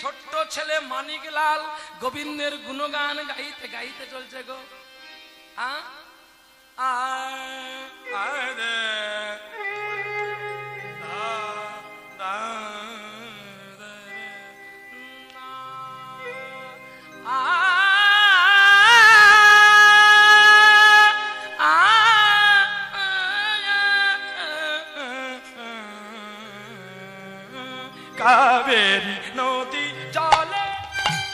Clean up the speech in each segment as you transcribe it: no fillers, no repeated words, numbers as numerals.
ছোট্ট ছেলে মানিকলাল গোবিন্দের গুণগান গাইতে গাইতে চলছে গো। কাবেরী নদী জলে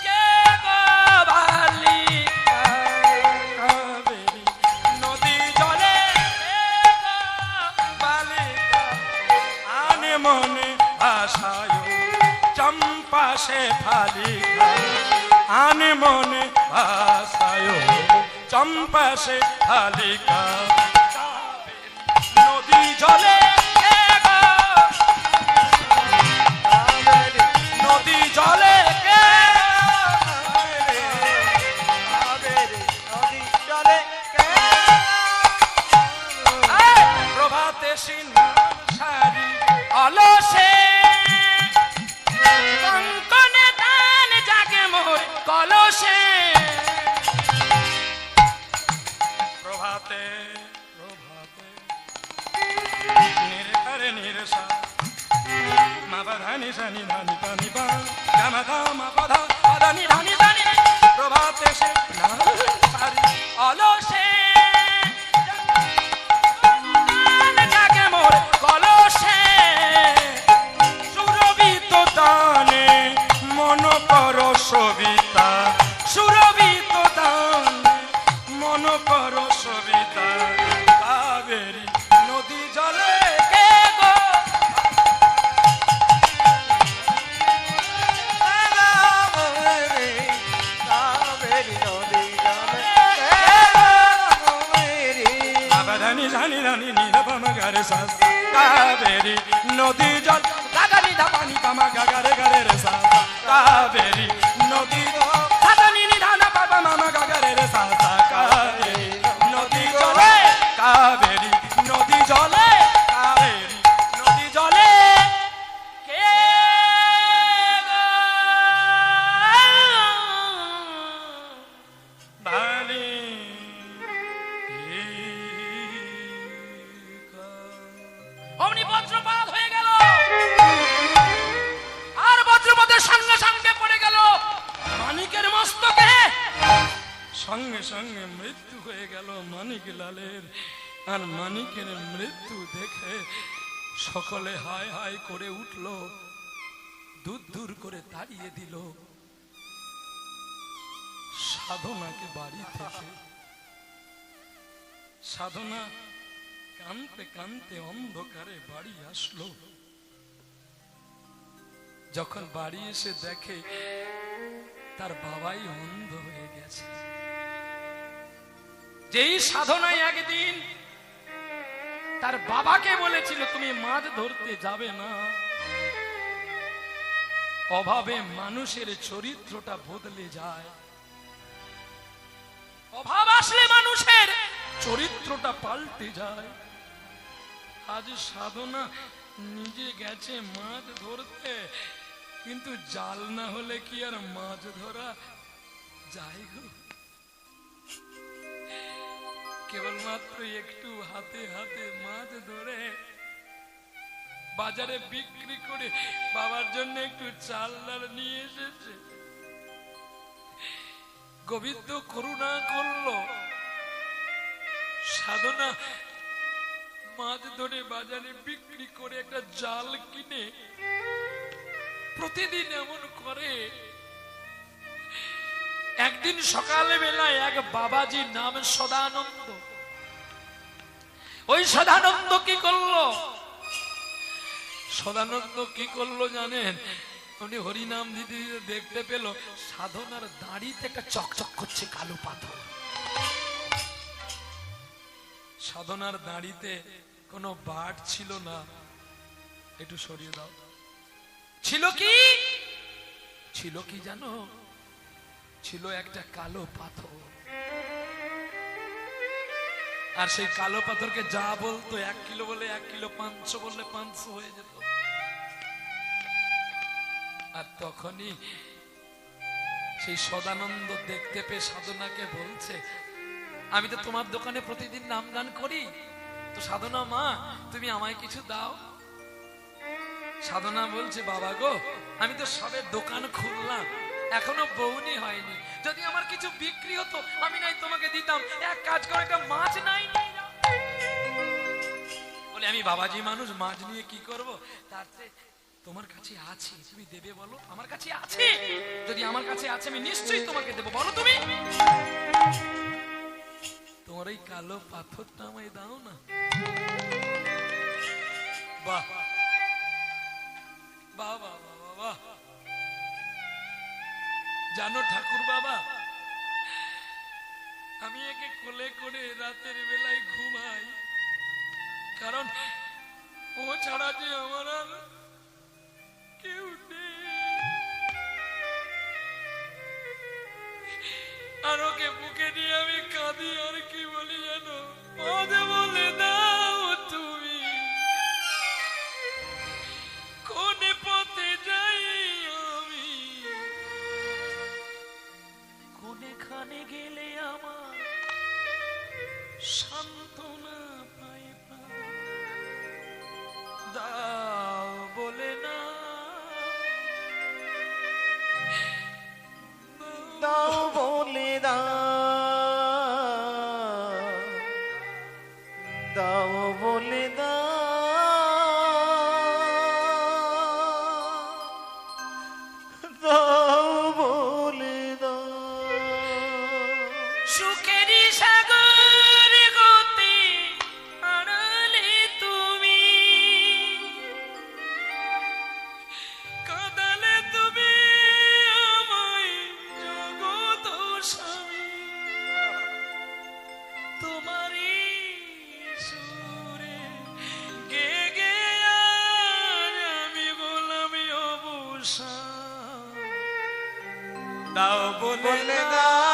কে গো বালিকা, কাবেরী নদী জলে কে গো বালিকা, আনে মনে ভাষায় চম্পা সে ফালিকা, আনে মনে ভাষায় চম্পা সে ফালিকা, নদী জলে নদী জলে কে নদী জলে কে প্রভাতে সিন্ধান সারি অলসে কঙ্কনে দান জাগে মোর কলসে, প্রভাতে প্রভাতে নির্ধারে নিরসা মা বাধানি সানি ধানি পানি পা গামা গামা পাধা পাধানি ধানি ধানি, প্রভাতে সে সারি অলসে জাগে মোর কলসে, সুরভিত তানে মন কর সবিতা, সুরভিত তানে মন কর সবিতা, কাবেরী নদী জলে কে গো জানি রানী নিরপমা গারে সাস, কাবেরী নদী জল গাগা নিধা পানি পামা গাগারে গারে রে সাস, কাবেরী নদী সাদানি নিধানা পাপা মামা গাগারে রে সাস, কাবেরী নদী জলে, কাবেরী নদী জলে, কাবেরী নদী জলে কে বালি অমনি বজ্রপাত হয়ে গেল, আর বজ্রপাতের সঙ্গে সঙ্গে পড়ে গেল মানিকের মস্তকে, সঙ্গে সঙ্গে মৃত্যু হয়ে গেল মানিক লালের। আর মানিকের মৃত্যু দেখে সকলে হায় হায় করে উঠল, দূর দূর করে তাড়িয়ে দিল সাধনাকে বাড়ি থেকে। সাধনা কানতে কানতে অন্ধকারে বাড়ি আসলো। যখন বাড়ি এসে দেখে তার বাবাই অন্ধ হয়ে গেছে। যেই সাধনায় একদিন তার বাবাকে বলেছিল তুমি মাছ ধরতে যাবে না, অভাবে মানুষের চরিত্রটা বদলে যায়, অভাব আসলে মানুষের চরিত্রটা পাল্টে যায়। আজ সাধনা নিজে গেছে মাছ ধরতে, কিন্তু জাল না হলে কি আর মাছ ধরা যায় গো? কেবলমাত্র একটু হাতে হাতে মাছ ধরে বাজারে বিক্রি করে বাবার জন্য একটু চাল ডাল নিয়ে এসেছে। গোবিন্দ করুণা করলো, সাধনা মাছ ধরে বাজারে বিক্রি করে একটা জাল কিনে প্রতিদিন এমন করে। একদিন সকালে বেলায় এক বাবাজি নাম সদানন্দ, ওই সদানন্দ কি করলো? সদানন্দ কি করলো জানেন? উনি হরিনাম দিতে দিতে দেখতে পেল সাধনার দাড়িতে একটা চকচক করছে কালো পাথর। সাধনার দাড়িতে কোনো বাট ছিল না, একটু সরিয়ে দাও। ছিল কি? ছিল কি জানো? ছিল একটা কালো পাথর। আর সেই কালো পাথরকে যা বলতো 1 কিলো বলে 1 কিলো, 500 বললে 500 হয়ে যেত। আর তখনই সেই সদানন্দ দেখতে পেয়ে সাধনাকে বলছে, আমি তো তোমার দোকানে প্রতিদিন নাম গান করি, তো সাধনা মা তুমি আমায় কিছু দাও। সাধনা বলছে, বাবা গো আমি তো সবে দোকান খুললাম, এখনো বউনি হয়নি, যদি আমার কিছু বিক্রি হতো আমি নাই তোমাকে দিতাম, এক কাজ করে একটা মাছ নাই নিয়ে যাও। বলে আমি বাবাজি মানুষ, মাছ নিয়ে কি করব, তার চেয়ে তোমার কাছে আছে, তুমি দেবে বলো। আমার কাছে আছে, যদি আমার কাছে আছে আমি নিশ্চয়ই তোমাকে দেবো, বলো তুমি। তোমার এই কালো পাথরটা আমায় দাও না। বাহ বাহ বাহ বাহ বাহ। জানো ঠাকুর বাবা, আমি একে কোলে করে রাতের বেলায় ঘুমাই, কারণ ও ছাড়া যে আমার আর কেউ নেই। আর ওকে বুকে নিয়ে আমি কাঁদি, আর কি বলি জানো, পদে বলে দাও তুমি কোন পথে যাই আমি, কোনখানে গেলে আমার সান্ত্বনা পাই, দাও বলে না, দাও বলে দাও বলে দাও বলে সুখেরই সাগর গতি আড়ালে তুমি, কাঁদালে তুমি আমায় জগৎ স্বামী, তোমারই সুরে গে গে আর আমি বললাম অবসান, দাও বলে বলে দাও